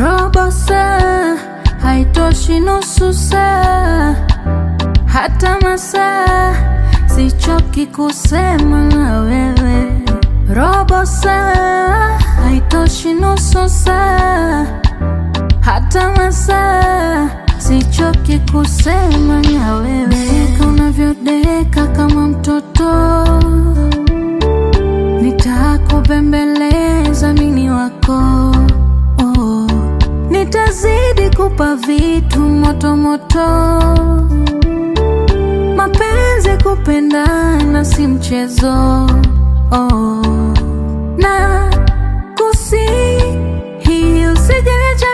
Robo saa haitoshi, nusu saa hata masaa, sichoki kusema na wewe. Robo saa haitoshi, nusu saa hata masaa, sichoki kusema na wewe. Deka unavyodeka kama mtoto, nitakubembeleza mini wako. Nitazidi kupa vitu moto moto, mapenzi kupendana si mchezo. Na kusihi usijeniacha